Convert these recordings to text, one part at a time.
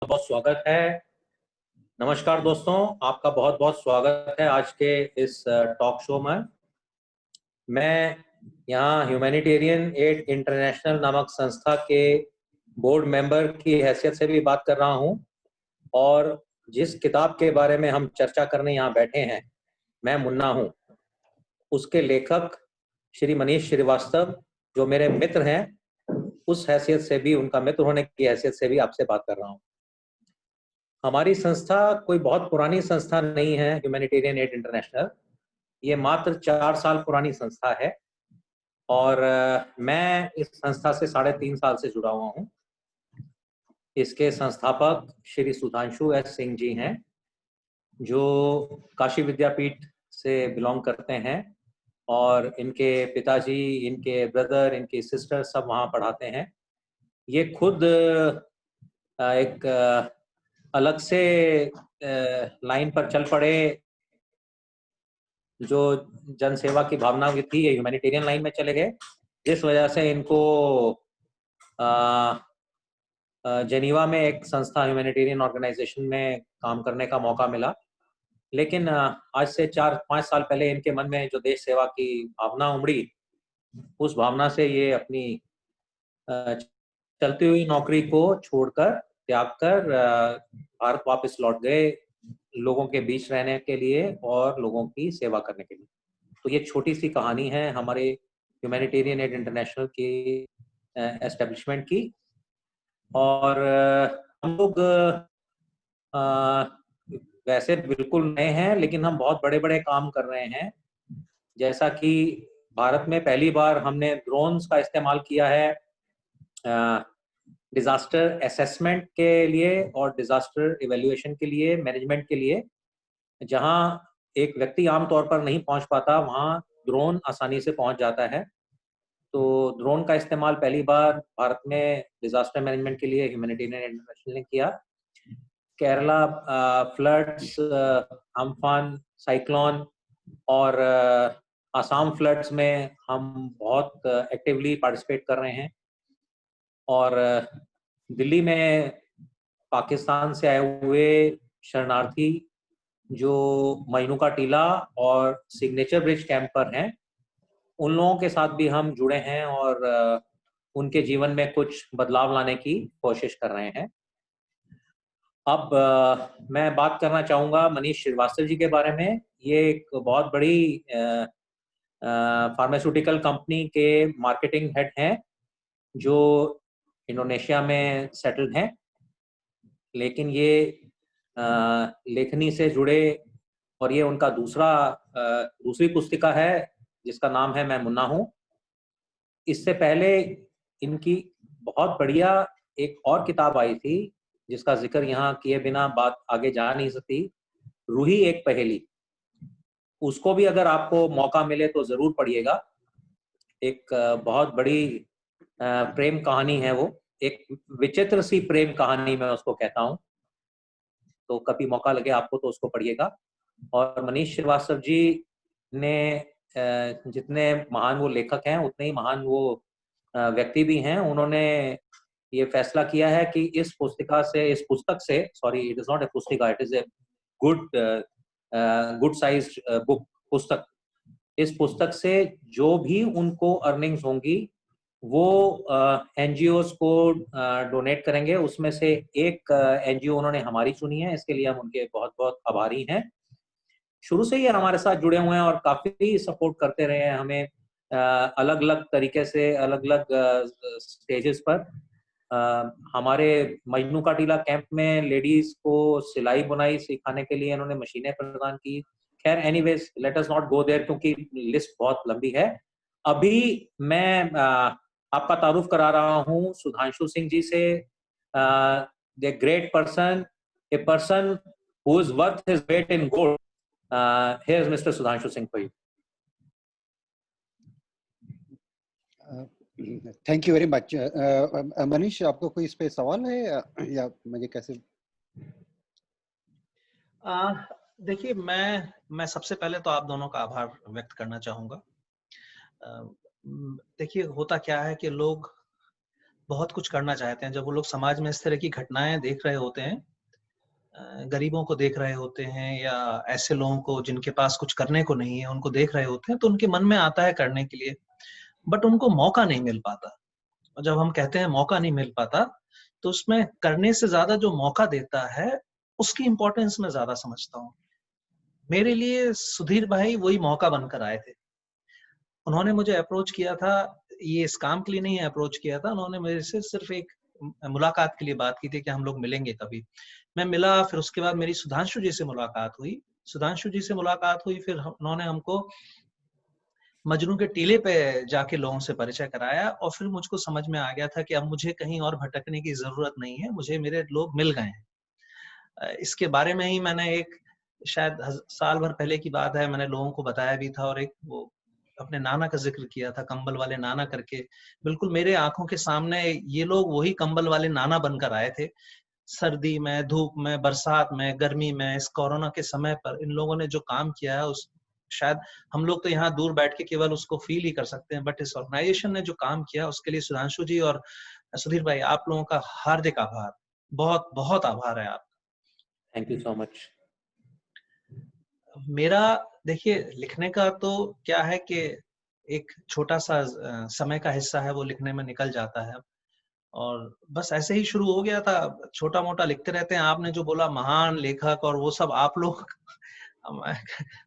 बहुत स्वागत है। नमस्कार दोस्तों, आपका बहुत बहुत स्वागत है आज के इस टॉक शो में। मैं यहाँ ह्यूमैनिटेरियन एड इंटरनेशनल नामक संस्था के बोर्ड मेंबर की हैसियत से भी बात कर रहा हूँ और जिस किताब के बारे में हम चर्चा करने यहाँ बैठे हैं, मैं मुन्ना हूँ। उसके लेखक श्री मनीष श्रीवास्तव जो मेरे मित्र हैं, उस हैसियत से भी, उनका मित्र होने की हैसियत से भी आपसे बात कर रहा हूँ। हमारी संस्था कोई बहुत पुरानी संस्था नहीं है, ह्यूमैनिटेरियन एड इंटरनेशनल। ये मात्र 4 साल पुरानी संस्था है और मैं इस संस्था से 3.5 साल से जुड़ा हुआ हूँ। इसके संस्थापक श्री सुधांशु एस सिंह जी हैं, जो काशी विद्यापीठ से बिलोंग करते हैं और इनके पिताजी, इनके ब्रदर, इनकी सिस्टर सब वहाँ पढ़ाते हैं। ये खुद एक अलग से लाइन पर चल पड़े। जो जनसेवा की भावना थी, ये ह्यूमैनिटेरियन लाइन में चले गए, जिस वजह से इनको जेनीवा में एक संस्था ह्यूमैनिटेरियन ऑर्गेनाइजेशन में काम करने का मौका मिला। लेकिन आज से 4-5 साल पहले इनके मन में जो देश सेवा की भावना उमड़ी, उस भावना से ये अपनी चलती हुई नौकरी को छोड़कर, त्याग कर भारत वापस लौट गए, लोगों के बीच रहने के लिए और लोगों की सेवा करने के लिए। तो ये छोटी सी कहानी है हमारे ह्यूमैनिटेरियन एड इंटरनेशनल की एस्टेब्लिशमेंट की। और हम लोग वैसे बिल्कुल नए हैं, लेकिन हम बहुत बड़े-बड़े काम कर रहे हैं। जैसा कि भारत में पहली बार हमने ड्रोन्स का इस्तेमाल किया है डिजास्टर असेसमेंट के लिए और डिजास्टर इवैल्यूएशन के लिए, मैनेजमेंट के लिए। जहां एक व्यक्ति आमतौर पर नहीं पहुंच पाता, वहां ड्रोन आसानी से पहुंच जाता है। तो ड्रोन का इस्तेमाल पहली बार भारत में डिजास्टर मैनेजमेंट के लिए ह्यूमैनिटेरियन इंटरनेशनल ने किया। केरला फ्लड्स, अम्फान, साइक्लोन और आसाम फ्लड्स में हम बहुत एक्टिवली पार्टिसिपेट कर रहे हैं। और दिल्ली में पाकिस्तान से आए हुए शरणार्थी जो मजनू का टीला और सिग्नेचर ब्रिज कैंप पर हैं, उन लोगों के साथ भी हम जुड़े हैं और उनके जीवन में कुछ बदलाव लाने की कोशिश कर रहे हैं। अब मैं बात करना चाहूँगा मनीष श्रीवास्तव जी के बारे में। ये एक बहुत बड़ी फार्मास्यूटिकल कंपनी के मार्केटिंग हेड हैं, जो इंडोनेशिया में सेटल्ड हैं। लेकिन ये लेखनी से जुड़े, और ये उनका दूसरी पुस्तिका है जिसका नाम है मैं मुन्ना हूँ। इससे पहले इनकी बहुत बढ़िया एक और किताब आई थी, जिसका जिक्र यहाँ किए बिना बात आगे जा नहीं सकती, रूही एक पहेली। उसको भी अगर आपको मौका मिले तो जरूर पढ़िएगा। एक बहुत बड़ी प्रेम कहानी है वो, एक विचित्र सी प्रेम कहानी मैं उसको कहता हूँ। तो कभी मौका लगे आपको तो उसको पढ़िएगा। और मनीष श्रीवास्तव जी ने जितने महान वो लेखक हैं, उतने ही महान वो व्यक्ति भी हैं। उन्होंने ये फैसला किया है कि इस पुस्तक से, sorry, it is not a पुस्तिका, it is a good size book, पुस्तक। इस पुस्तक से जो भी उनको अर्निंग्स होंगी, वो एनजीओज को डोनेट करेंगे। उसमें से एक एनजीओ उन्होंने हमारी चुनी है, इसके लिए हम उनके बहुत बहुत आभारी हैं। शुरू से ही हमारे साथ जुड़े हुए हैं और काफी सपोर्ट करते रहे हैं हमें अलग अलग तरीके से, अलग अलग स्टेजेस पर। हमारे मजनू का टीला कैंप में लेडीज को सिलाई बुनाई सिखाने के लिए इन्होंने मशीनें प्रदान की। खैर, anyways, let us not go there, क्योंकि लिस्ट बहुत लंबी है। अभी मैं आपका तारुफ करा रहा हूँ सुधांशु सिंह जी से। The great person, a person who is worth his weight in gold. Here's Mr. Sudhanshu Singh for you. Thank you very much. Manish, आपको कोई इस पे सवाल है या मुझे कैसे? देखिए, मैं सबसे पहले तो आप दोनों का आभार व्यक्त करना चाहूँगा। देखिए, होता क्या है कि लोग बहुत कुछ करना चाहते हैं। जब वो लोग समाज में इस तरह की घटनाएं देख रहे होते हैं, गरीबों को देख रहे होते हैं या ऐसे लोगों को जिनके पास कुछ करने को नहीं है उनको देख रहे होते हैं, तो उनके मन में आता है करने के लिए, बट उनको मौका नहीं मिल पाता। और जब हम कहते हैं मौका नहीं मिल पाता, तो उसमें करने से ज्यादा जो मौका देता है उसकी इंपॉर्टेंस मैं ज्यादा समझता हूँ। मेरे लिए सुधीर भाई वही मौका बनकर आए थे। उन्होंने मुझे अप्रोच किया था, ये इस काम के लिए नहीं अप्रोच किया था, उन्होंने मेरे से सिर्फ एक मुलाकात के लिए बात की थी कि हम लोग मिलेंगे कभी। मैं मिला, फिर उसके बाद मेरी सुधांशु जी से मुलाकात हुई। सुधांशु जी से मुलाकात हुई, फिर उन्होंने हमको मजनू के टीले पे जाके लोगों से परिचय कराया, और फिर मुझको समझ में आ गया था कि अब मुझे कहीं और भटकने की जरूरत नहीं है, मुझे मेरे लोग मिल गए हैं। इसके बारे में ही मैंने एक शायद साल भर पहले की बात है, मैंने लोगों को बताया भी था, और एक वो अपने नाना का जिक्र किया था, कंबल वाले नाना करके। बिल्कुल मेरे आंखों के सामने ये लोग वही कंबल वाले नाना बनकर आए थे। सर्दी में, धूप में, बरसात में, गर्मी में, इस कोरोना के समय पर इन लोगों ने जो काम किया है, उस शायद हम लोग तो यहाँ दूर बैठ के केवल उसको फील ही कर सकते हैं, बट इस ऑर्गेनाइजेशन ने जो काम किया उसके लिए सुधांशु जी और सुधीर भाई, आप लोगों का हार्दिक आभार। बहुत बहुत आभार है आप। Thank you so much. मेरा देखिए लिखने का तो क्या है कि एक छोटा सा समय का हिस्सा है, वो लिखने में निकल जाता है, और बस ऐसे ही शुरू हो गया था, छोटा मोटा लिखते रहते हैं। आपने जो बोला महान लेखक और वो सब, आप लोग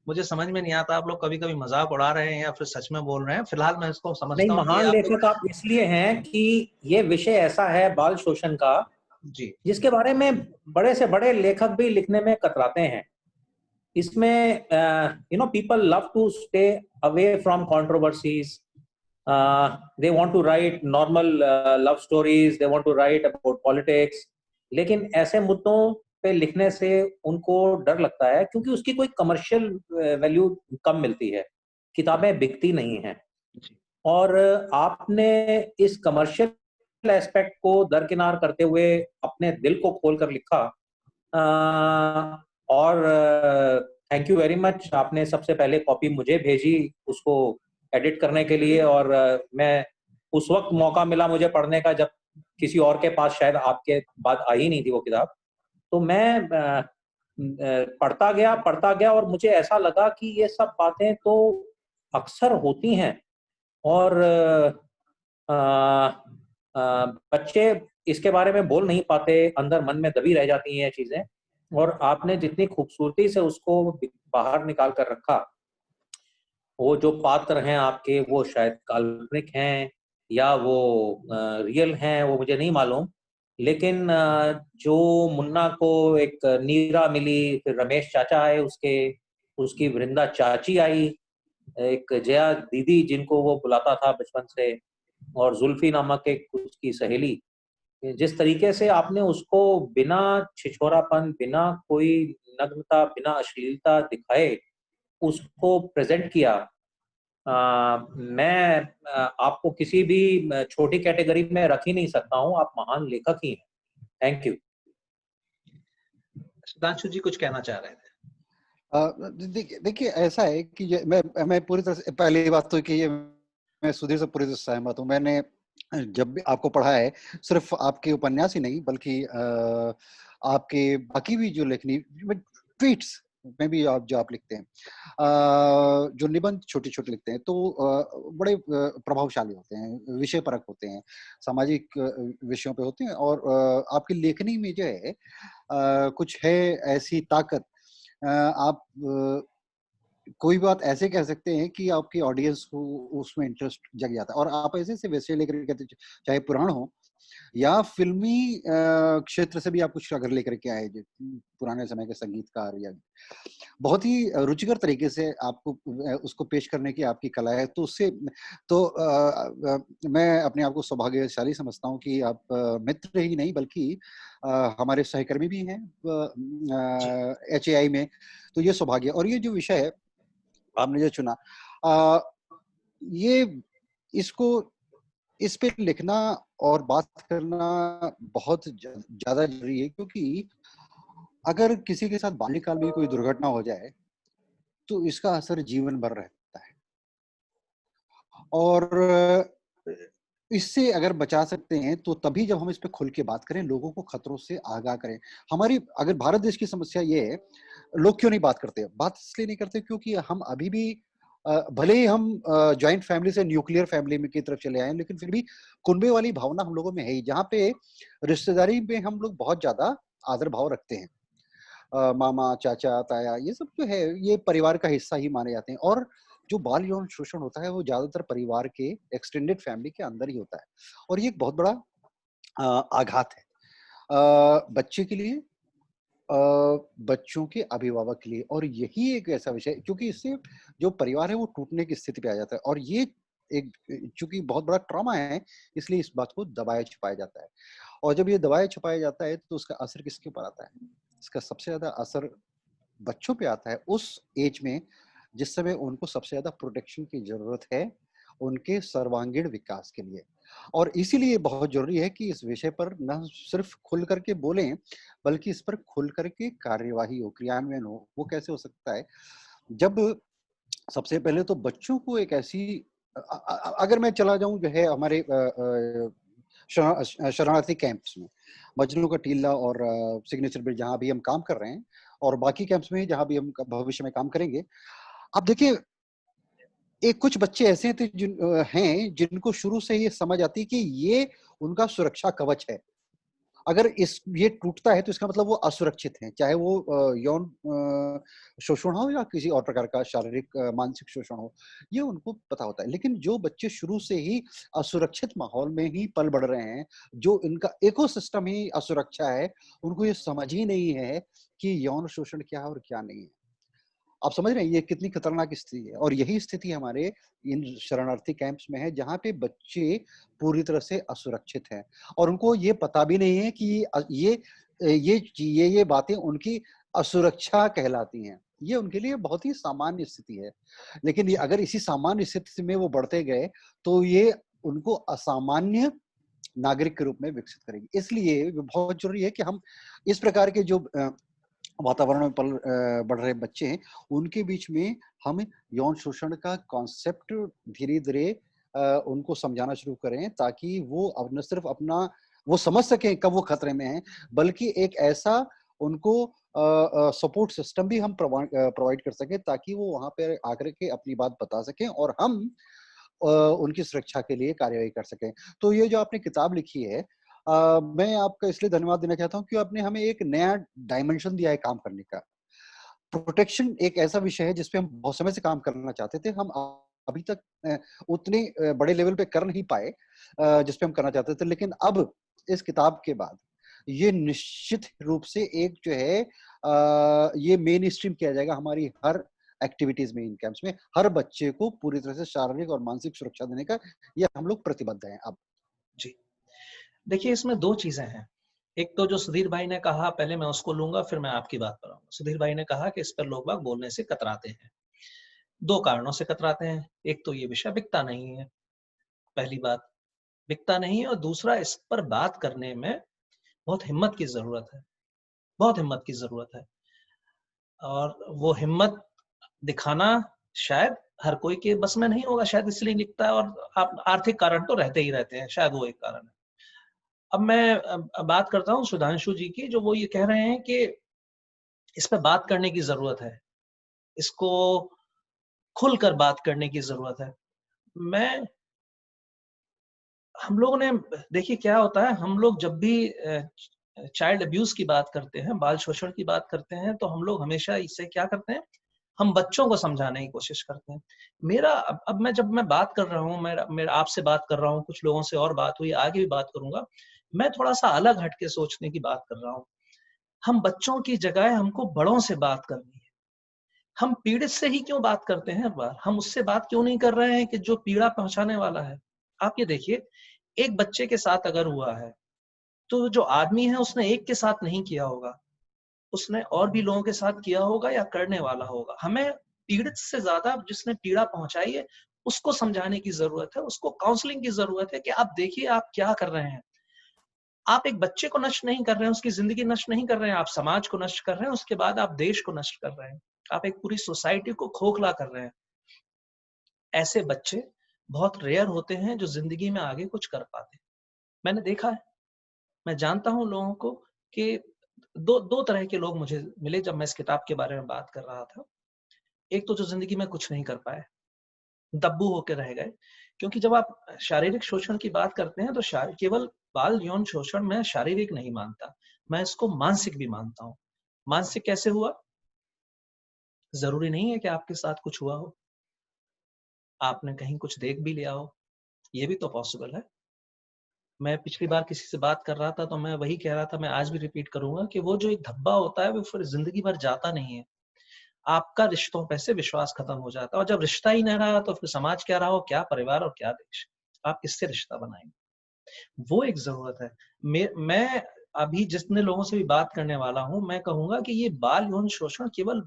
मुझे समझ में नहीं आता, आप लोग कभी कभी मजाक उड़ा रहे हैं या फिर सच में बोल रहे हैं। फिलहाल मैं इसको नहीं, समझता हूँ कि महान आप लेखक आप इसलिए हैं कि ये विषय ऐसा है बाल शोषण का, जी जिसके बारे में बड़े से बड़े लेखक भी लिखने में कतराते हैं। इसमें people love to stay away from controversies, they want to write normal love stories, they want to write about politics, लेकिन ऐसे मुद्दों पे लिखने से उनको डर लगता है क्योंकि उसकी कोई कमर्शियल वैल्यू कम मिलती है, किताबें बिकती नहीं हैं। जी और आपने इस कमर्शियल एस्पेक्ट को दरकिनार करते हुए अपने दिल को खोलकर लिखा, और थैंक यू वेरी मच। आपने सबसे पहले कॉपी मुझे भेजी उसको एडिट करने के लिए, और मैं उस वक्त मौका मिला मुझे पढ़ने का जब किसी और के पास शायद आपके बाद आई नहीं थी वो किताब। तो मैं पढ़ता गया और मुझे ऐसा लगा कि ये सब बातें तो अक्सर होती हैं, और अ, बच्चे इसके बारे में बोल नहीं पाते, अंदर मन में दबी रह जाती हैं ये चीजें, और आपने जितनी खूबसूरती से उसको बाहर निकाल कर रखा। वो जो पात्र हैं आपके, वो शायद काल्पनिक हैं या वो रियल हैं, वो मुझे नहीं मालूम, लेकिन जो मुन्ना को एक नीरा मिली, फिर रमेश चाचा आए उसके, उसकी वृंदा चाची आई, एक जया दीदी जिनको वो बुलाता था बचपन से, और जुल्फी नामक एक उसकी सहेली। जिस तरीके से आपने उसको बिना छिछोरापन, बिना कोई नग्नता, बिना अश्लीलता दिखाए उसको प्रेजेंट किया, मैं आपको किसी भी छोटी कैटेगरी में रख ही नहीं सकता हूँ। आप महान लेखक ही हैं। Thank you. सुधांशु जी कुछ कहना चाह रहे थे। देखिए ऐसा है कि मैं पूरी तरह से, पहली बात तो कि ये मैं सुधीर से पूरी तरह से सहमत हूँ। मैंने जब भी आपको पढ़ा है, सिर्फ आपके उपन्यास ही नहीं बल्कि आपके बाकी भी जो लेखनी ट्वीट्स में भी आप जो आप लिखते हैं, जो निबंध छोटे-छोटे लिखते हैं, तो बड़े प्रभावशाली होते हैं, विषय परक होते हैं, सामाजिक विषयों पे होते हैं, और आपकी लेखनी में जो है कुछ है ऐसी ताकत। आप कोई बात ऐसे कह सकते हैं कि आपकी ऑडियंस को उसमें इंटरेस्ट जग जाता है, और आप ऐसे विषय लेकर कहते, चाहे पुराण हो या फिल्मी क्षेत्र से भी आप कुछ अगर लेकर के आए, जो पुराने समय के संगीतकार, या बहुत ही रुचिकर तरीके से आपको उसको पेश करने की आपकी कला है, तो उससे तो मैं अपने आप को सौभाग्यशाली समझता हूँ कि आप मित्र ही नहीं बल्कि हमारे सहकर्मी भी हैं जी HAI में। तो ये सौभाग्य, और ये जो विषय है आपने जो चुना, अ, ये इसको इस पे लिखना और बात करना बहुत ज़्यादा ज़रूरी है, क्योंकि अगर किसी के साथ बाल्यकाल में कोई दुर्घटना हो जाए, तो इसका असर जीवन भर रहता है। और इससे अगर बचा सकते हैं तो तभी जब हम इस पे खुल के बात करें, लोगों को खतरों से आगाह करें। हमारी अगर भारत देश की समस्या ये है, लोग क्यों नहीं बात करते? बात इसलिए नहीं करते क्योंकि हम अभी भी भले ही हम जॉइंट फैमिली से न्यूक्लियर फैमिली में की तरफ चले आए हैं, लेकिन फिर भी कुनबे वाली भावना हम लोगों में है ही, जहाँ पे रिश्तेदारी में हम लोग बहुत ज़्यादा आदर भाव रखते हैं। मामा, चाचा, ताया ये सब जो है, ये परिवार का हिस्सा ही माने जाते हैं और जो बाल यौन शोषण होता है, वो ज़्यादातर परिवार के एक्सटेंडेड फैमिली के अंदर ही होता है और ये एक बहुत बड़ा आघात है। बच्चे के लिए, बच्चों के अभिभावक के लिए और यही एक ऐसा विषय है क्योंकि इससे जो परिवार है वो टूटने की स्थिति पे आ जाता है और ये एक चूँकि बहुत बड़ा ट्रॉमा है, इसलिए इस बात को दबाया-छुपाया जाता है और जब ये दबाया-छुपाया जाता है, तो उसका असर किसके ऊपर आता है? इसका सबसे ज़्यादा असर बच्चों पे आता है उस एज में जिस समय उनको सबसे ज़्यादा प्रोटेक्शन की ज़रूरत है, उनके सर्वांगीण विकास के लिए। और इसीलिए बहुत ज़रूरी है कि इस विषय पर ना सिर्फ़ खुल कर के बोलें, बल्कि इस पर खुल कर के कार्यवाही हो, क्रियान्वयन हो। वो कैसे हो सकता है? जब सबसे पहले तो बच्चों को एक ऐसी अगर मैं चला जाऊँ जो है हमारे शरणार्थी कैंप्स में, मजनू का टीला और सिग्नेचर ब्रिज जहाँ भी हम काम कर रहे हैं और बाकी कैंप्स में जहाँ भी हम भविष्य में काम करेंगे। आप देखिए, एक कुछ बच्चे ऐसे थे हैं जिनको शुरू से ये समझ आती है कि ये उनका सुरक्षा कवच है। अगर ये टूटता है तो इसका मतलब वो असुरक्षित हैं, चाहे वो यौन शोषण हो या किसी और प्रकार का शारीरिक मानसिक शोषण हो, ये उनको पता होता है। लेकिन जो बच्चे शुरू से ही असुरक्षित माहौल में ही पल बढ़ रहे हैं, जो इनका इकोसिस्टम ही असुरक्षा है, उनको ये समझ ही नहीं है कि यौन शोषण क्या है और क्या नहीं है। आप समझ रहे हैं ये कितनी खतरनाक स्थिति है और यही स्थिति हमारे इन शरणार्थी कैंप्स में है जहाँ पे बच्चे पूरी तरह से असुरक्षित हैं और उनको ये पता भी नहीं है कि ये बातें उनकी असुरक्षा कहलाती हैं। ये उनके लिए बहुत ही सामान्य स्थिति है। लेकिन ये जी। अगर इसी सामान्य स्थिति में वो बढ़ते गए तो ये उनको असामान्य नागरिक के रूप में विकसित करेगी। इसलिए बहुत ज़रूरी है कि हम इस प्रकार के जो वातावरण में बढ़ रहे बच्चे हैं, उनके बीच में हम यौन शोषण का कॉन्सेप्ट धीरे-धीरे उनको समझाना शुरू करें ताकि वो अब न सिर्फ़ अपना वो समझ सकें कब वो खतरे में हैं, बल्कि एक ऐसा उनको सपोर्ट सिस्टम भी हम प्रोवाइड कर सकें ताकि वो वहाँ पे आकर के अपनी बात बता सकें और हम उनकी सुरक्षा के लिए कार्यवाही कर सकें। तो ये जो आपने किताब लिखी है मैं आपका इसलिए धन्यवाद देना चाहता हूँ कि आपने हमें एक नया डायमेंशन दिया है काम करने का। प्रोटेक्शन एक ऐसा विषय है जिस पे हम बहुत समय से काम करना चाहते थे। हम अभी तक उतने बड़े लेवल पे कर नहीं पाए जिस पे हम करना चाहते थे। लेकिन अब इस किताब के बाद ये निश्चित रूप से एक जो है ये मेन स्ट्रीम किया जाएगा हमारी हर एक्टिविटीज़ में इन कैंप्स में। हर बच्चे को पूरी तरह से शारीरिक और मानसिक सुरक्षा देने का ये हम लोग प्रतिबद्ध हैं अब। जी। देखिए, इसमें 2 चीज़ें हैं। एक तो जो सुधीर भाई ने कहा, पहले मैं उसको लूँगा, फिर मैं आपकी बात पर आऊँगा। सुधीर भाई ने कहा कि इस पर लोग-बाग बोलने से कतराते हैं। 2 कारणों से कतराते हैं। एक तो ये विषय बिकता नहीं है, पहली बात, बिकता नहीं है और दूसरा इस पर बात करने में बहुत हिम्मत की ज़रूरत है, बहुत हिम्मत की ज़रूरत है। और वो हिम्मत दिखाना शायद हर कोई के बस में नहीं होगा, शायद इसलिए लिखता है और आप आर्थिक कारण तो रहते ही रहते हैं, शायद वो एक कारण है। अब मैं बात करता हूँ सुधांशु जी की, जो वो ये कह रहे हैं कि इस पे बात करने की ज़रूरत है, इसको खुलकर बात करने की ज़रूरत है। मैं हम लोगों ने देखिए क्या होता है, हम लोग जब भी चाइल्ड अब्यूज़ की बात करते हैं, बाल शोषण की बात करते हैं, तो हम लोग हमेशा इससे क्या करते हैं, हम बच्चों को समझाने की कोशिश करते हैं। मेरा अब मैं जब मैं बात कर रहा हूँ, मेरा आपसे बात कर रहा हूँ, कुछ लोगों से और बात हुई, आगे भी बात करूँगा, मैं थोड़ा-सा अलग हट के सोचने की बात कर रहा हूँ। हम बच्चों की जगह हमको बड़ों से बात करनी है। हम पीड़ित से ही क्यों बात करते हैं हर बार? हम उससे बात क्यों नहीं कर रहे हैं कि जो पीड़ा पहुँचाने वाला है? आप ये देखिए, एक बच्चे के साथ अगर हुआ है, तो जो आदमी है उसने एक के साथ नहीं किया होगा। उसने और भी लोगों के साथ किया होगा या करने वाला होगा। हमें पीड़ित से ज़्यादा जिसने पीड़ा पहुँचाई है, उसको समझाने की ज़रूरत है, उसको काउंसलिंग की ज़रूरत है कि आप देखिए आप क्या कर रहे हैं। आप एक बच्चे को नष्ट नहीं कर रहे हैं, उसकी ज़िंदगी नष्ट नहीं कर रहे हैं, आप समाज को नष्ट कर रहे हैं, उसके बाद आप देश को नष्ट कर रहे हैं। आप एक पूरी सोसाइटी को खोखला कर रहे हैं। ऐसे बच्चे बहुत रेयर होते हैं जो जिंदगी में आगे कुछ कर पाते। मैंने देखा है, मैं जानता हूँ लोगों को कि दो तरह के लोग मुझे मिले जब मैं इस किताब के बारे में बात कर रहा था। एक तो जो जिंदगी में कुछ नहीं कर पाए, दब्बू होके रह गए। क्योंकि जब आप शारीरिक शोषण की बात करते हैं तो केवल बाल यौन शोषण मैं शारीरिक नहीं मानता, मैं इसको मानसिक भी मानता हूँ। मानसिक कैसे हुआ? जरूरी नहीं है कि आपके साथ कुछ हुआ हो, आपने कहीं कुछ देख भी लिया हो, ये भी तो पॉसिबल है। मैं पिछली बार किसी से बात कर रहा था तो मैं वही कह रहा था, मैं आज भी रिपीट करूंगा कि वो जो एक धब्बा होता है वो फिर जिंदगी भर जाता नहीं है। आपका रिश्तों पे से विश्वास खत्म हो जाता है, और जब रिश्ता ही नहीं रहा तो फिर समाज क्या रहा हो, क्या परिवार और क्या देश, आप किससे रिश्ता बनाएंगे? वो एक जरूरत है। मैं अभी जितने लोगों से भी बात करने वाला हूं, मैं कहूंगा कि ये बाल यौन शोषण केवल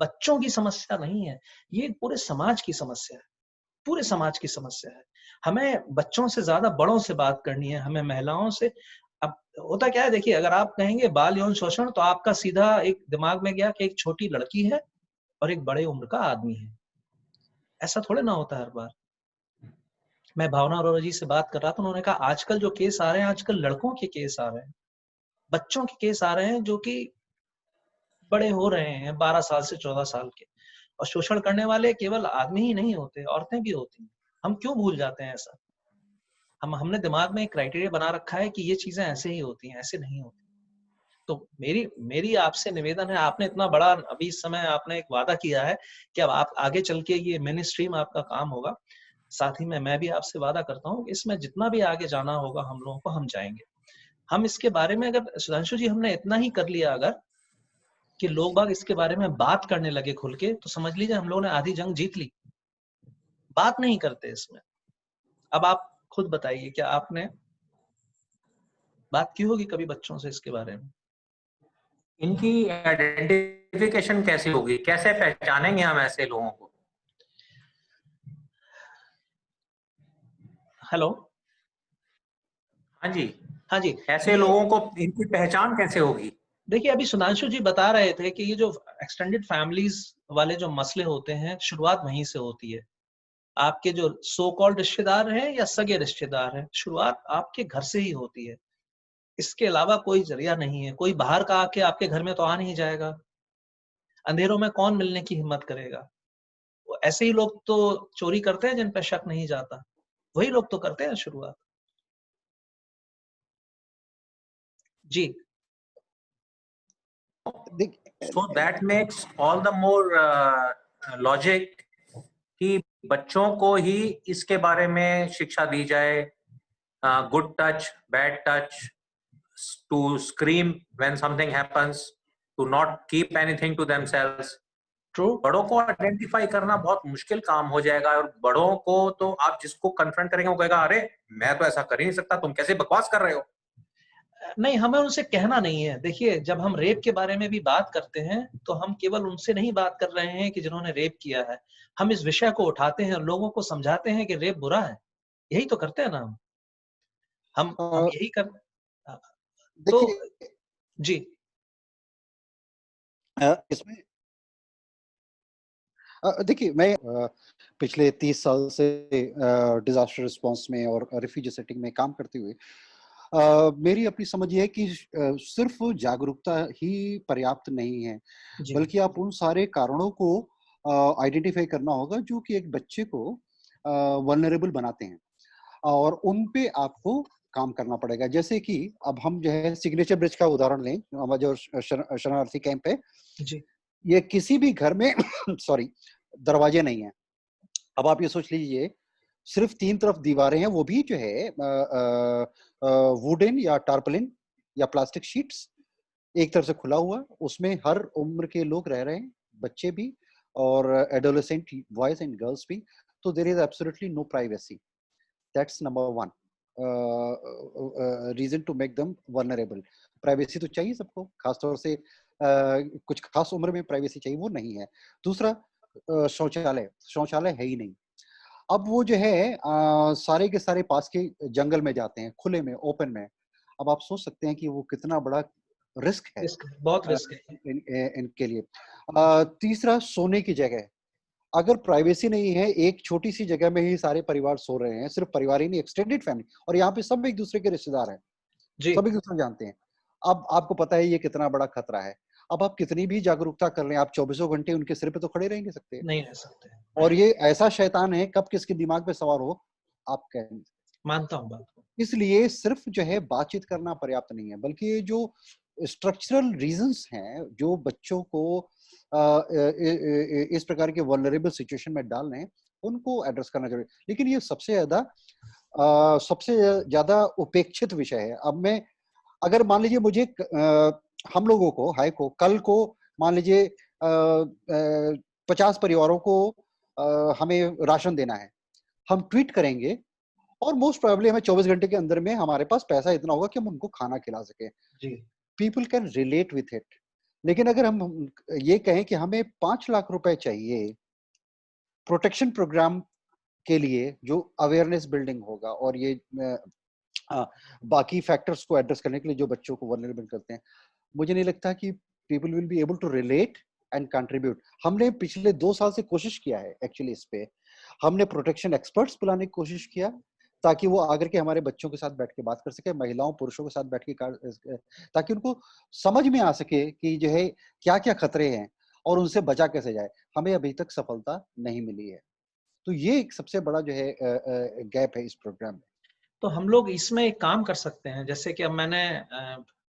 बच्चों की समस्या नहीं है, ये पूरे समाज की समस्या है, पूरे समाज की समस्या है। हमें बच्चों से ज्यादा बड़ों से बात करनी है, हमें महिलाओं से। अब होता क्या है, देखिए, अगर आप कहेंगे बाल यौन शोषण तो आपका सीधा एक दिमाग में गया कि एक छोटी लड़की है और एक बड़े उम्र का आदमी है। ऐसा थोड़े ना होता हर बार। मैं भावना अरोरा जी से बात कर रहा था, उन्होंने कहा आजकल जो केस आ रहे हैं, आजकल लड़कों के केस आ रहे हैं, बच्चों के केस आ रहे हैं जो कि बड़े हो रहे हैं, 12 साल से 14 साल के। और शोषण करने वाले केवल आदमी ही नहीं होते, औरतें भी होती हैं। हम क्यों भूल जाते हैं ऐसा? हमने दिमाग में एक क्राइटेरिया बना रखा है कि ये चीजें ऐसे ही होती हैं, ऐसे नहीं होती। तो मेरी मेरी आपसे निवेदन है, आपने इतना बड़ा अभी इस समय आपने एक वादा किया है कि अब आप आगे चल के ये मेन स्ट्रीम आपका काम होगा। साथ ही में मैं भी आपसे वादा करता हूँ कि इसमें जितना भी आगे जाना होगा हम लोगों को, हम जाएंगे। हम इसके बारे में, अगर सुधांशु जी हमने इतना ही कर लिया अगर, कि लोग बाग इसके बारे में बात करने लगे खुल के, तो समझ लीजिए हम लोगों ने आधी जंग जीत ली। बात नहीं करते इसमें। अब आप खुद बताइए, क्या आपने बात की होगी कभी बच्चों से इसके बारे में? इनकी आइडेंटिफिकेशन कैसे होगी, कैसे पहचानेंगे हम ऐसे लोगों को? हेलो। हाँ जी, हाँ जी। ऐसे ये लोगों को इनकी पहचान कैसे होगी? देखिए, अभी सुधांशु जी बता रहे थे कि ये जो एक्सटेंडेड फैमिलीज वाले जो मसले होते हैं, शुरुआत वहीं से होती है। आपके जो सो कॉल्ड रिश्तेदार हैं या सगे रिश्तेदार हैं, शुरुआत आपके घर से ही होती है। इसके अलावा कोई जरिया नहीं है। कोई बाहर का आके आपके घर में तो आ नहीं जाएगा। अंधेरों में कौन मिलने की हिम्मत करेगा? वो ऐसे ही लोग तो चोरी करते हैं जिन पे शक नहीं जाता, वही लोग तो करते हैं शुरुआत। जी। देख so that makes all the more logic कि बच्चों को ही इसके बारे में शिक्षा दी जाए, good touch, bad touch, to scream when something happens, to not keep anything to themselves. True. बड़ों को आइडेंटिफाई करना बहुत मुश्किल काम हो जाएगा, और बड़ों को तो आप जिसको कन्फ्रंट करेंगे वो कहेगा अरे मैं तो ऐसा कर ही नहीं सकता, तुम कैसे बकवास कर रहे हो। नहीं, हमें उनसे कहना नहीं है। देखिए, जब हम रेप के बारे में भी बात करते हैं तो हम केवल उनसे नहीं बात कर रहे हैं कि जिन्होंने रेप किया है। हम इस विषय को उठाते हैं और लोगों को समझाते हैं कि रेप बुरा है। यही तो करते हैं ना हम यही कर। तो देखिए जी। इसमें देखिए मैं पिछले 30 साल से डिजास्टर रिस्पांस में और रिफ्यूजी सेटिंग में काम करते हुए मेरी अपनी समझ ये है कि सिर्फ जागरूकता ही पर्याप्त नहीं है, जी। बल्कि आप उन सारे कारणों को आइडेंटिफाई करना होगा जो कि एक बच्चे को वल्नरेबल बनाते हैं, और उन पे आपको काम करना पड़ेगा। जैसे कि अब हम जो है सिग्नेचर ब्रिज का उदाहरण लें, हमारा जो शरणार्थी कैंप है, जी। ये किसी भी घर में सॉरी दरवाजे नहीं है। अब आप ये सोच लीजिए, सिर्फ 3 तरफ दीवारें हैं, वो भी जो है वुडन या टारपलिन या प्लास्टिक शीट्स, एक तरफ से खुला हुआ, उसमें हर उम्र के लोग रह रहे हैं, बच्चे भी और एडोलेसेंट बॉयज एंड गर्ल्स भी। तो there is absolutely no privacy. That's number 1 reason to make them vulnerable. Privacy तो चाहिए सबको, खासतौर से कुछ खास उम्र में प्राइवेसी चाहिए, वो नहीं है। दूसरा, शौचालय शौचालय है ही नहीं। अब वो जो है सारे के सारे पास के जंगल में जाते हैं, खुले में, ओपन में। अब आप सोच सकते हैं कि वो कितना बड़ा रिस्क है रिस्क, बहुत रिस्क है। इनके लिए। तीसरा, सोने की जगह। अगर प्राइवेसी नहीं है, एक छोटी सी जगह में ही सारे परिवार सो रहे हैं, सिर्फ परिवार ही नहीं, एक्सटेंडेड फैमिली, और यहाँ पे सब एक दूसरे के रिश्तेदार हैं, जी सब एक दूसरे को जानते हैं। अब आपको पता है ये कितना बड़ा खतरा है। अब आप कितनी भी जागरूकता कर लें, आप चौबीसों घंटे उनके सिर पे तो खड़े रह नहीं सकते। नहीं रह सकते। और ये ऐसा शैतान है, कब किसके दिमाग पे सवार हो आप कह नहीं सकते। मानता हूँ बात को। इसलिए सिर्फ जो है बातचीत करना पर्याप्त नहीं है, बल्कि ये जो स्ट्रक्चरल रीजंस हैं जो बच्चों को इस प्रकार के वल्नरेबल सिचुएशन में डाल रहे हैं, उनको एड्रेस करना जरूरी है। लेकिन ये सबसे ज्यादा उपेक्षित विषय है। अब मैं, अगर मान लीजिए मुझे हम लोगों को कल को मान लीजिए 50 परिवारों को हमें राशन देना है, हम ट्वीट करेंगे और मोस्ट प्रोबेबली हमें 24 घंटे के अंदर में हमारे पास पैसा इतना होगा कि हम उनको खाना खिला सके। जी people can relate with it. लेकिन अगर हम ये कहें कि हमें 5 लाख रुपए चाहिए प्रोटेक्शन प्रोग्राम के लिए, जो अवेयरनेस बिल्डिंग होगा और ये बाकी फैक्टर्स को एड्रेस करने के लिए जो बच्चों को वल्नरेबल करते हैं, मुझे नहीं लगता कि people will be able to relate and contribute. हमने पिछले 2 साल से कोशिश किया है एक्चुअली इस पे। हमने प्रोटेक्शन एक्सपर्ट्स बुलाने की कोशिश किया ताकि वो आकर के हमारे बच्चों के साथ बैठ के बात कर सके, महिलाओं पुरुषों के साथ बैठ के ताकि उनको समझ में आ सके कि जो है क्या क्या खतरे हैं और उनसे बचा कैसे जाए। हमें अभी तक सफलता नहीं मिली है। तो ये एक सबसे बड़ा जो है गैप है इस प्रोग्राम में। तो हम लोग इसमें एक काम कर सकते हैं, जैसे कि अब मैंने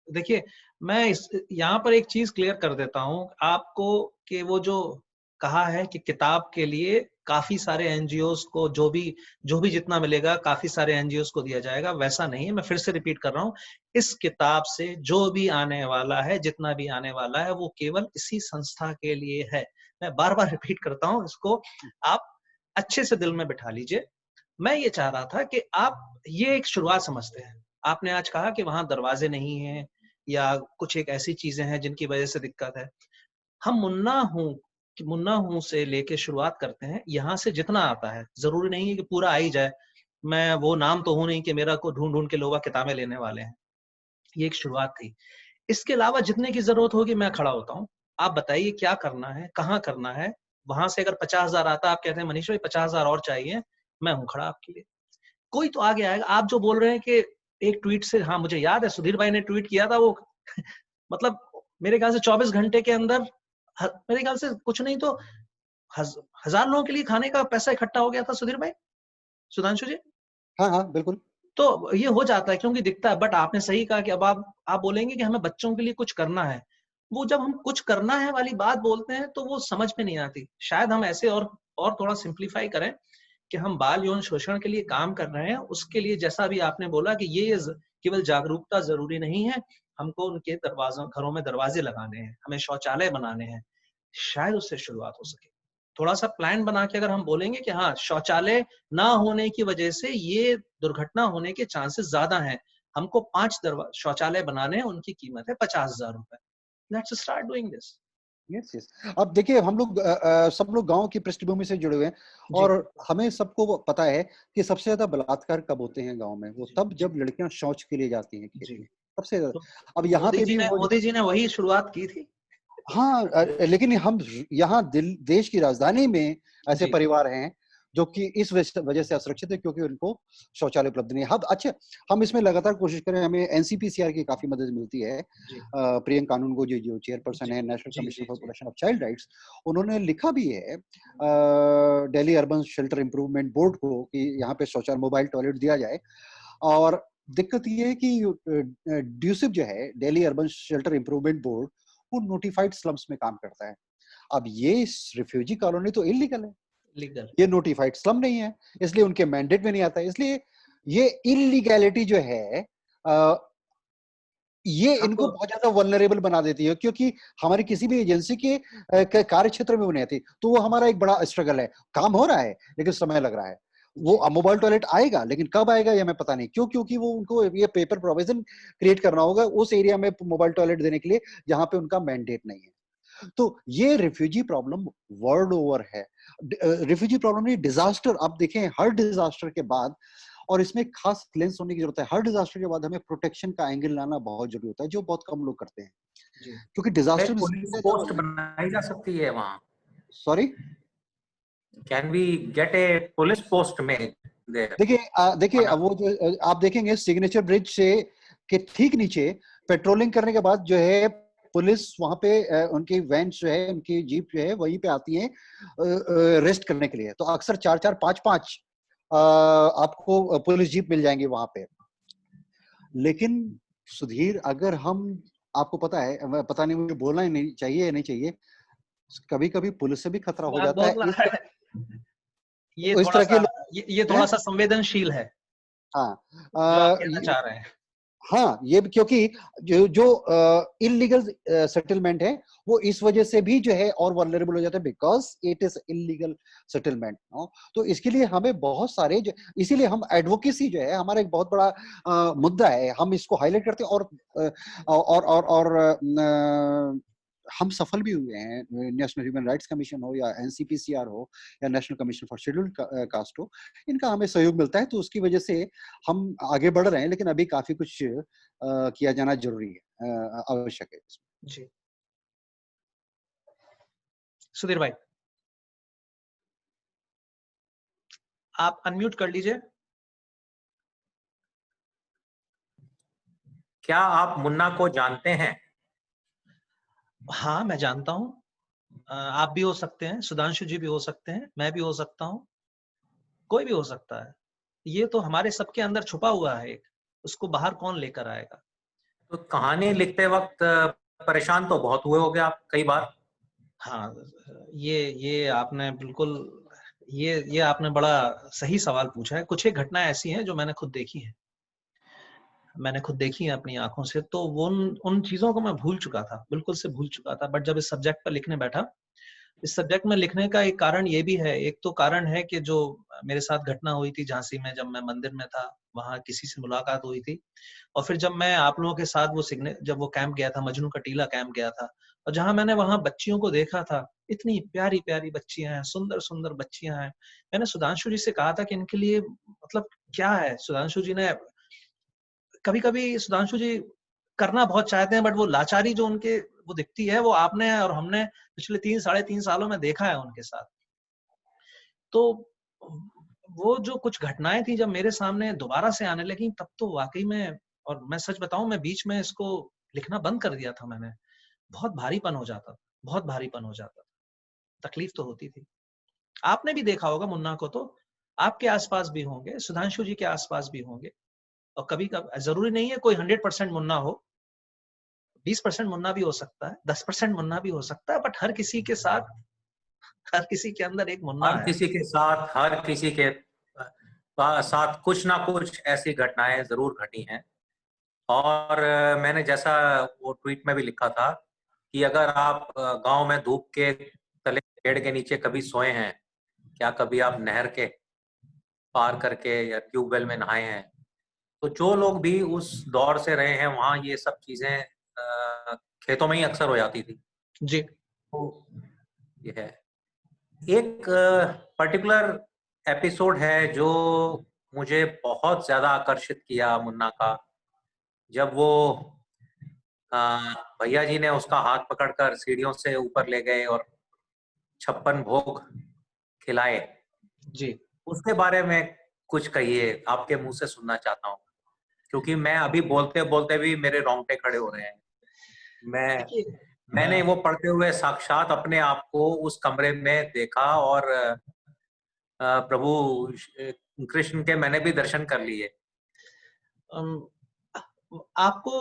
देखिए, मैं इस यहाँ पर एक चीज क्लियर कर देता हूँ आपको कि वो जो कहा है कि किताब के लिए काफी सारे एनजीओस को जो भी जितना मिलेगा काफी सारे एनजीओस को दिया जाएगा, वैसा नहीं है। मैं फिर से रिपीट कर रहा हूँ, इस किताब से जो भी आने वाला है, जितना भी आने वाला है, वो केवल इसी संस्था के लिए है। मैं बार बार रिपीट करता हूँ, इसको आप अच्छे से दिल में बिठा लीजिए। मैं ये चाह रहा था कि आप ये एक शुरुआत समझते हैं। आपने आज कहा कि वहां दरवाजे नहीं हैं या कुछ एक ऐसी चीजें हैं जिनकी वजह से दिक्कत है। हम मुन्ना हूं से लेके शुरुआत करते हैं। यहाँ से जितना आता है, जरूरी नहीं है कि पूरा आ ही जाए। मैं वो नाम तो हूं नहीं कि मेरा को ढूंढ ढूंढ के लोग किताबें लेने वाले हैं। ये एक शुरुआत थी। इसके अलावा जितने की जरूरत होगी मैं खड़ा होता हूँ। आप बताइए क्या करना है, कहाँ करना है। वहां से अगर 50,000 आता, आप कहते हैं मनीष भाई 50,000 और चाहिए, मैं हूँ खड़ा आपके लिए। कोई तो आगे आएगा। आप जो बोल रहे हैं कि एक ट्वीट से, हाँ मुझे याद है सुधीर भाई ने ट्वीट किया था वो मतलब मेरे ख्याल से 24 घंटे के अंदर मेरे ख्याल से कुछ नहीं तो 1,000 लोगों के लिए खाने का पैसा इकट्ठा हो गया था सुधीर भाई, सुधांशु जी। हाँ हाँ बिल्कुल। तो ये हो जाता है क्योंकि दिखता है। बट आपने सही कहा कि अब आप बोलेंगे कि हमें बच्चों के लिए कुछ करना है। वो जब हम कुछ करना है वाली बात बोलते हैं तो वो समझ में नहीं आती। शायद हम ऐसे और थोड़ा सिंप्लीफाई करें कि हम बाल यौन शोषण के लिए काम कर रहे हैं। उसके लिए जैसा भी आपने बोला कि ये केवल जागरूकता जरूरी नहीं है, हमको उनके घरों में दरवाजे लगाने हैं, हमें शौचालय बनाने हैं। शायद उससे शुरुआत हो सके। थोड़ा सा प्लान बना के अगर हम बोलेंगे कि हाँ शौचालय ना होने की वजह से ये दुर्घटना होने के चांसेस ज्यादा हैं, हमको 5 शौचालय बनाने हैं, उनकी कीमत है 50,000 रुपए। Let's start doing this. Yes yes. अब देखिए हम लोग सब लोग गांव की पृष्ठभूमि से जुड़े हुए हैं जी और हमें सबको पता है कि सबसे ज्यादा बलात्कार कब होते हैं गांव में, वो जी तब जी जब लड़कियां शौच के लिए जाती हैं खेत जी। में, सबसे तो ज्यादा। अब यहाँ पे भी वो मोदी जी ने वही शुरुआत की थी। हाँ लेकिन हम यहाँ देश की राजधानी में ऐसे जी परिवार हैं जो कि इस वजह से असुरक्षित है क्योंकि उनको शौचालय उपलब्ध नहीं है। हम अच्छा, हम इसमें लगातार कोशिश करें, हमें एनसीपीसीआर की काफी मदद मिलती है। जी प्रियंका कानूनगो जी जो चेयरपर्सन जी है नेशनल जी कमीशन जी फॉर जी प्रोटेक्शन ऑफ चाइल्ड राइट्स, उन्होंने लिखा भी है Delhi urban shelter improvement board को कि यहाँ पे शौचालय मोबाइल टॉयलेट दिया जाए। और दिक्कत ये है कि ड्यूसिप जो है Delhi urban shelter improvement board, वो नोटिफाइड स्लम्स में काम करता है। अब ये रिफ्यूजी कॉलोनी तो इलीगल है, लीगल। ये नोटिफाइड स्लम नहीं है, इसलिए उनके मैंडेट में नहीं आता है। इसलिए ये इलीगैलिटी जो है ये इनको आपको बहुत ज्यादा वल्नरेबल बना देती है क्योंकि हमारी किसी भी एजेंसी के कार्य क्षेत्र में वो नहीं आती। तो वो हमारा एक बड़ा स्ट्रगल है। काम हो रहा है लेकिन समय लग रहा है। वो जी मोबाइल टॉयलेट आएगा लेकिन कब आएगा ये हमें पता नहीं। क्यों? क्योंकि वो उनको ये पेपर प्रोविजन क्रिएट करना होगा उस एरिया में मोबाइल टॉयलेट देने के लिए जहां पे उनका मैंडेट नहीं है। तो ये रिफ्यूजी प्रॉब्लम वर्ल्ड ओवर है। रिफ्यूजी प्रॉब्लम नहीं, डिजास्टर। आप देखें हर डिजास्टर के बाद, और इसमें खास लेंस होने की जरूरत है, हर डिजास्टर के बाद हमें प्रोटेक्शन का एंगल लाना बहुत जरूरी होता है जो बहुत कम लोग करते हैं जी। क्योंकि डिजास्टर एक पुलिस पोस्ट बनाई जा सकती है वहाँ। Sorry Can we get a police post made there? देखिए वो जो आप देखेंगे सिग्नेचर ब्रिज से के ठीक नीचे पेट्रोलिंग करने के बाद जो है पुलिस वहां पे उनकी वैन जो है, उनकी जीप जो है वहीं पे आती है रेस्ट करने के लिए। तो अक्सर 4-4, 5-5 आपको पुलिस जीप मिल जाएंगी वहां पे। लेकिन सुधीर, अगर हम, आपको पता है, पता नहीं मुझे बोलना ही नहीं चाहिए या नहीं चाहिए, कभी कभी पुलिस से भी खतरा हो जाता है। इस तरह के ये थोड़ा सा संवेदनशील है। हाँ, जो आप कहना चाह रहे हैं। हाँ, ये क्योंकि जो इलीगल सेटलमेंट है वो इस वजह से भी जो है और वल्नरेबल हो जाता है, because it is illegal settlement. तो इसके लिए हमें बहुत सारे इसीलिए हम एडवोकेसी जो है हमारा एक बहुत बड़ा मुद्दा है, हम इसको हाईलाइट करते हैं। और हम सफल भी हुए हैं, नेशनल ह्यूमन राइट्स कमीशन हो या एनसीपीसीआर हो या national commission for scheduled caste हो, इनका हमें सहयोग मिलता है। तो उसकी वजह से हम आगे बढ़ रहे हैं, लेकिन अभी काफी कुछ किया जाना जरूरी है, आवश्यक है जी। सुधीर भाई, आप अनम्यूट कर लीजिए। क्या आप मुन्ना को जानते हैं? हाँ, मैं जानता हूँ। आप भी हो सकते हैं, सुधांशु जी भी हो सकते हैं, मैं भी हो सकता हूँ, कोई भी हो सकता है। ये तो हमारे सबके अंदर छुपा हुआ है एक, उसको बाहर कौन लेकर आएगा। तो कहानी लिखते वक्त परेशान तो बहुत हुए होगे आप कई बार। हाँ, ये आपने बिल्कुल, ये आपने बड़ा सही सवाल पूछा है। कुछ एक घटनाएं ऐसी हैं जो मैंने खुद देखी है, अपनी आंखों से। तो वो उन चीजों को मैं भूल चुका था, बिल्कुल से भूल चुका था। बट जब इस सब्जेक्ट पर लिखने बैठा, इस सब्जेक्ट में लिखने का एक कारण ये भी है, एक तो कारण है कि जो मेरे साथ घटना हुई थी झांसी में, जब मैं मंदिर में था, वहां किसी से मुलाकात हुई थी। और फिर जब मैं आप लोगों के साथ जब वो कैंप गया था, मजनू का टीला कैंप गया था, और जहां मैंने वहां बच्चियों को देखा था, इतनी प्यारी प्यारी बच्चियां हैं, सुंदर सुंदर बच्चियां हैं। मैंने सुधांशु जी से कहा था कि इनके लिए मतलब क्या है। सुधांशु जी ने, कभी कभी सुधांशु जी करना बहुत चाहते हैं, बट वो लाचारी जो उनके वो दिखती है, वो आपने और हमने पिछले 3-3.5 सालों में देखा है उनके साथ। तो वो जो कुछ घटनाएं थी जब मेरे सामने दोबारा से आने लगी, तब तो वाकई में, और मैं सच बताऊं, मैं बीच में इसको लिखना बंद कर दिया था मैंने। बहुत भारीपन हो जाता था, बहुत भारीपन हो जाता था, तकलीफ तो होती थी। आपने भी देखा होगा मुन्ना को, तो आपके आसपास भी होंगे, सुधांशु जी के आसपास भी होंगे। और कभी कभी जरूरी नहीं है कोई 100% मुन्ना हो, 20% मुन्ना भी हो सकता है, 10% मुन्ना भी हो सकता है, बट हर किसी के साथ, हर किसी के अंदर एक मुन्ना हर है। किसी के साथ, हर किसी के साथ कुछ ना कुछ ऐसी घटनाएं जरूर घटी हैं। और मैंने जैसा वो ट्वीट में भी लिखा था कि अगर आप गांव में धूप के तले पेड़ के नीचे कभी सोए हैं, क्या कभी आप नहर के पार करके या ट्यूबवेल में नहाए हैं? तो जो लोग भी उस दौर से रहे हैं, वहां ये सब चीजें खेतों में ही अक्सर हो जाती थी। जी। तो ये है, एक पर्टिकुलर एपिसोड है जो मुझे बहुत ज्यादा आकर्षित किया मुन्ना का। जब वो भैया जी ने उसका हाथ पकड़कर सीढ़ियों से ऊपर ले गए और 56 भोग खिलाए, जी। उसके बारे में कुछ कहिए, आपके मुंह से सुनना चाहता हूँ, क्योंकि मैं अभी बोलते बोलते भी मेरे रोंगटे खड़े हो रहे हैं। देखिए, मैंने वो पढ़ते हुए साक्षात अपने आप को उस कमरे में देखा और प्रभु कृष्ण के मैंने भी दर्शन कर लिए। आपको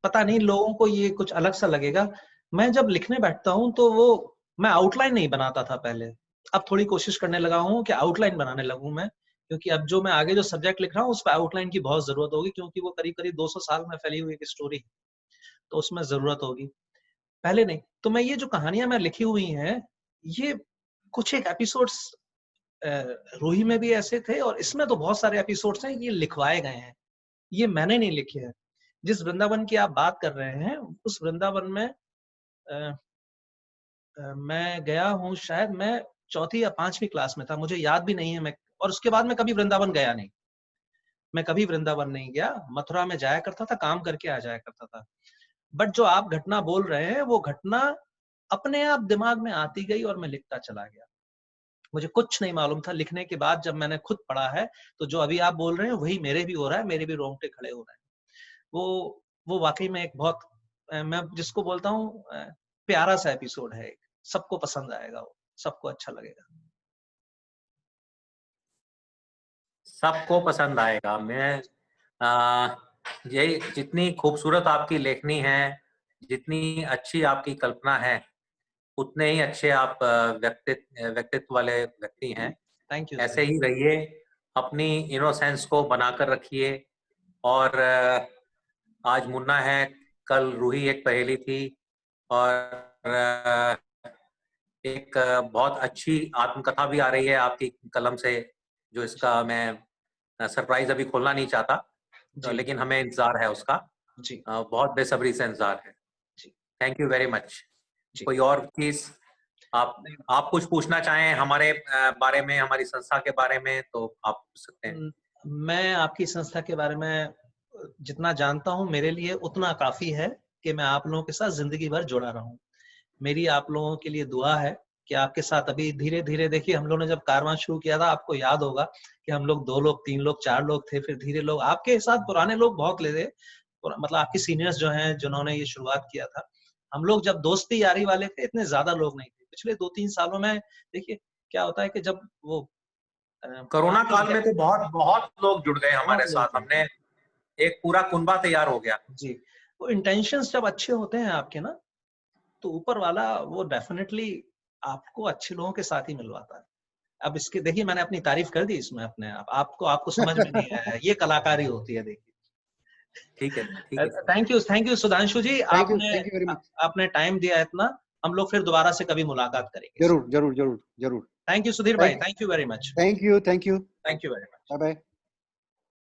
पता नहीं, लोगों को ये कुछ अलग सा लगेगा। मैं जब लिखने बैठता हूँ तो वो, मैं आउटलाइन नहीं बनाता था पहले। अब थोड़ी कोशिश करने लगा हूँ कि आउटलाइन बनाने लगूं मैं, क्योंकि अब जो मैं आगे जो सब्जेक्ट लिख रहा हूँ उस पर आउटलाइन की बहुत जरूरत होगी, क्योंकि वो करीब करीब 200 साल में फैली हुई एक स्टोरी, तो उसमें जरूरत होगी। पहले नहीं तो मैं, ये जो कहानियां मैं लिखी हुई हैं, ये कुछ एक एपिसोड्स रूही में भी ऐसे थे, और इसमें तो बहुत सारे एपिसोड्स हैं ये लिखवाए गए हैं, ये मैंने नहीं लिखे हैं। जिस वृंदावन की आप बात कर रहे हैं, उस वृंदावन में मैं गया हूँ, शायद मैं 4th या 5वीं क्लास में था, मुझे याद भी नहीं है। मैं, और उसके बाद मैं कभी वृंदावन गया नहीं, मैं कभी वृंदावन नहीं गया। मथुरा में जाया करता था, काम करके आ जाया करता था। बट जो आप घटना बोल रहे हैं, वो घटना अपने आप दिमाग में आती गई और मैं लिखता चला गया। मुझे कुछ नहीं मालूम था। लिखने के बाद जब मैंने खुद पढ़ा है, तो जो अभी आप बोल रहे हैं वही मेरे भी हो रहा है, मेरे भी रोंगटे खड़े हो रहे हैं। वो वाकई में एक बहुत मैं जिसको बोलता हूँ प्यारा सा एपिसोड है। सबको पसंद आएगा, वो सबको अच्छा लगेगा। सबको पसंद आएगा। मैं यही, जितनी खूबसूरत आपकी लेखनी है, जितनी अच्छी आपकी कल्पना है, उतने ही अच्छे आप व्यक्तित्व वाले व्यक्ति हैं। Thank you. ऐसे ही रहिए, अपनी इनोसेंस को बनाकर रखिए। और आज मुन्ना है, कल रूही एक पहेली थी, और एक बहुत अच्छी आत्मकथा भी आ रही है आपकी कलम से, जो इसका मैं सरप्राइज अभी खोलना नहीं चाहता, तो लेकिन हमें इंतजार है उसका जी। बहुत बेसब्री से इंतजार है जी। Thank you very much. जी। कोई और चीज आप कुछ पूछना चाहें हमारे बारे में, हमारी संस्था के बारे में, तो आप पूछ सकते हैं। मैं आपकी संस्था के बारे में जितना जानता हूं, मेरे लिए उतना काफी है कि मैं आप लोगों के साथ जिंदगी भर जुड़ा रहूं। मेरी आप लोगों के लिए दुआ है कि आपके साथ अभी धीरे धीरे, देखिए हम लोगों ने जब कारवां शुरू किया था, आपको याद होगा कि हम लोग 2 लोग, 3 लोग, 4 लोग थे, फिर धीरे लोग आपके साथ पुराने लोग बहुत ले थे, मतलब आपके सीनियर्स जो हैं जिन्होंने ये शुरुआत किया था। हम लोग जब दोस्ती यारी वाले थे, इतने ज्यादा लोग नहीं थे। पिछले 2-3 सालों में देखिए क्या होता है कि जब वो कोरोना काल में तो बहुत बहुत लोग जुड़ गए हमारे साथ, हमने एक पूरा कुनबा तैयार हो गया। जी, वो इंटेंशंस जब अच्छे होते हैं आपके ना, तो ऊपर वाला वो डेफिनेटली आपको अच्छे लोगों के साथ ही मिलवाता है। अब इसके देखिए, मैंने अपनी तारीफ कर दी इसमें अपने आप, आपको समझ में नहीं आया। ये कलाकारी होती है, देखिए। ठीक है, ठीक है। Thank you Sudhanshu ji, thank you very much. आपने टाइम दिया इतना। हम लोग फिर दोबारा से कभी मुलाकात करेंगे। जरूर जरूर जरूर जरूर। थैंक यू सुधीर भाई, thank you very much. Thank you. Thank you very much. Bye bye.